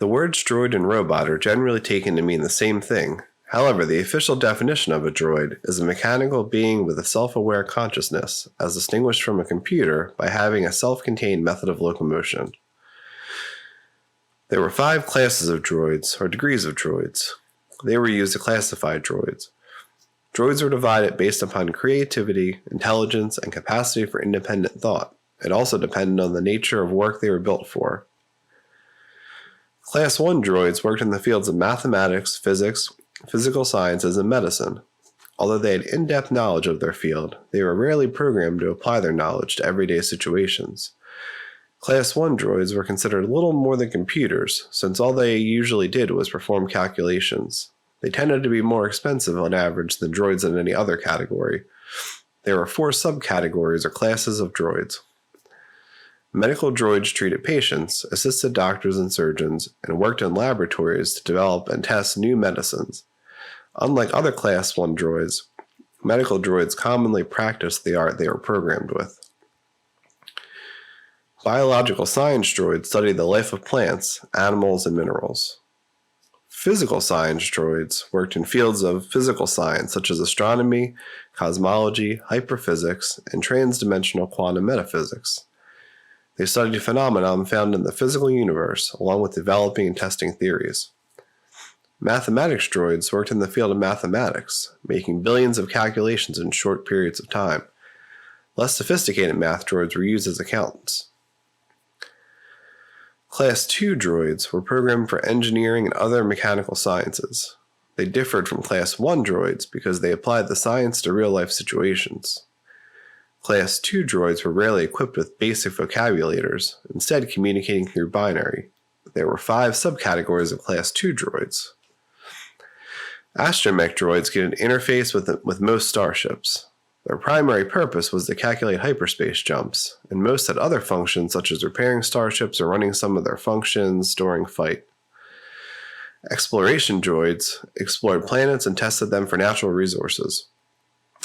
The words droid and robot are generally taken to mean the same thing. However, the official definition of a droid is a mechanical being with a self-aware consciousness, as distinguished from a computer by having a self-contained method of locomotion. There were 5 classes of droids, or degrees of droids. They were used to classify droids. Droids were divided based upon creativity, intelligence, and capacity for independent thought. It also depended on the nature of work they were built for. Class 1 droids worked in the fields of mathematics, physics, physical sciences, and medicine. Although they had in-depth knowledge of their field, they were rarely programmed to apply their knowledge to everyday situations. Class 1 droids were considered little more than computers, since all they usually did was perform calculations. They tended to be more expensive on average than droids in any other category. There were 4 subcategories or classes of droids. Medical droids treated patients, assisted doctors and surgeons, and worked in laboratories to develop and test new medicines. Unlike other Class 1 droids, medical droids commonly practiced the art they were programmed with. Biological science droids studied the life of plants, animals, and minerals. Physical science droids worked in fields of physical science such as astronomy, cosmology, hyperphysics, and transdimensional quantum metaphysics. They studied phenomena found in the physical universe, along with developing and testing theories. Mathematics droids worked in the field of mathematics, making billions of calculations in short periods of time. Less sophisticated math droids were used as accountants. Class 2 droids were programmed for engineering and other mechanical sciences. They differed from Class 1 droids because they applied the science to real-life situations. Class 2 droids were rarely equipped with basic vocabulators, instead communicating through binary. There were 5 subcategories of Class 2 droids. Astromech droids could interface with most starships. Their primary purpose was to calculate hyperspace jumps, and most had other functions such as repairing starships or running some of their functions during fight. Exploration droids explored planets and tested them for natural resources.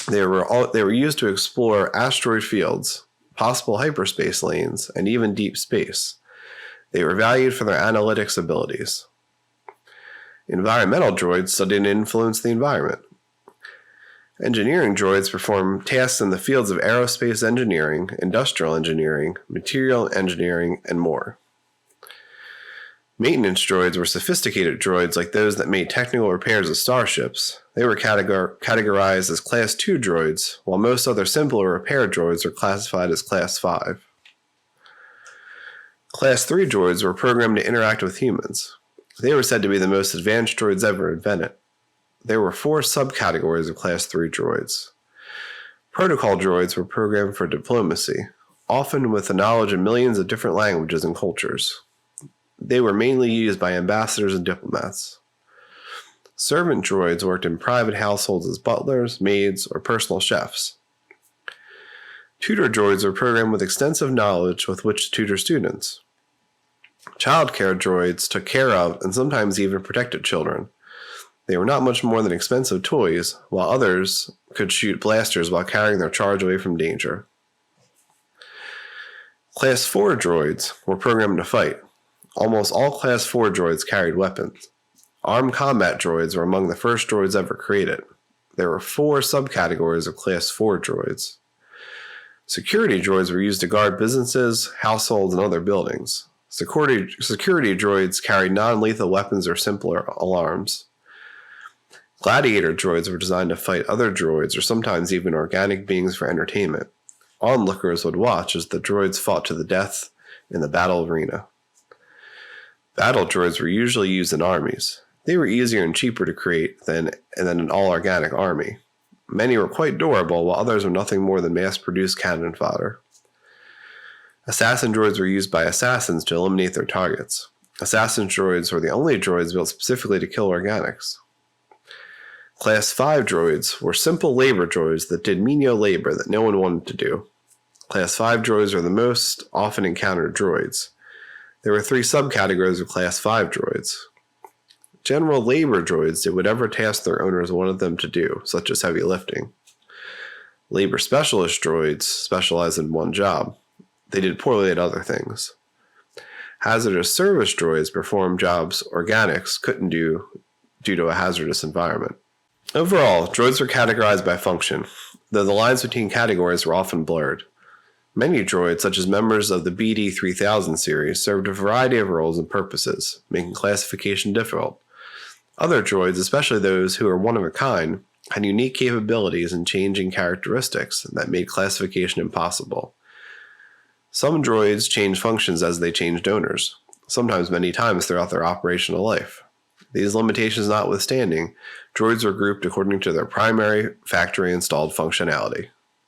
They were used to explore asteroid fields, possible hyperspace lanes, and even deep space. They were valued for their analytics abilities. Environmental droids studied and influenced the environment. Engineering droids perform tasks in the fields of aerospace engineering, industrial engineering, material engineering, and more. Maintenance droids were sophisticated droids like those that made technical repairs of starships. They were categorized as Class 2 droids, while most other simpler repair droids were classified as Class 5. Class 3 droids were programmed to interact with humans. They were said to be the most advanced droids ever invented. There were 4 subcategories of Class 3 droids. Protocol droids were programmed for diplomacy, often with the knowledge of millions of different languages and cultures. They were mainly used by ambassadors and diplomats. Servant droids worked in private households as butlers, maids, or personal chefs. Tutor droids were programmed with extensive knowledge with which to tutor students. Childcare droids took care of and sometimes even protected children. They were not much more than expensive toys, while others could shoot blasters while carrying their charge away from danger. Class 4 droids were programmed to fight. Almost all Class 4 droids carried weapons. Armed combat droids were among the first droids ever created. There were 4 subcategories of Class 4 droids. Security droids were used to guard businesses, households, and other buildings. Security droids carried non-lethal weapons or simpler alarms. Gladiator droids were designed to fight other droids or sometimes even organic beings for entertainment. Onlookers would watch as the droids fought to the death in the battle arena. Battle droids were usually used in armies. They were easier and cheaper to create than an all-organic army. Many were quite durable, while others were nothing more than mass-produced cannon fodder. Assassin droids were used by assassins to eliminate their targets. Assassin droids were the only droids built specifically to kill organics. Class 5 droids were simple labor droids that did menial labor that no one wanted to do. Class 5 droids are the most often encountered droids. There were 3 subcategories of Class 5 droids. General labor droids did whatever task their owners wanted them to do, such as heavy lifting. Labor specialist droids specialized in one job. They did poorly at other things. Hazardous service droids perform jobs organics couldn't do due to a hazardous environment. Overall, droids were categorized by function, though the lines between categories were often blurred. Many droids, such as members of the BD-3000 series, served a variety of roles and purposes, making classification difficult. Other droids, especially those who were one of a kind, had unique capabilities and changing characteristics that made classification impossible. Some droids changed functions as they changed owners, sometimes many times throughout their operational life. These limitations notwithstanding, droids were grouped according to their primary factory-installed functionality.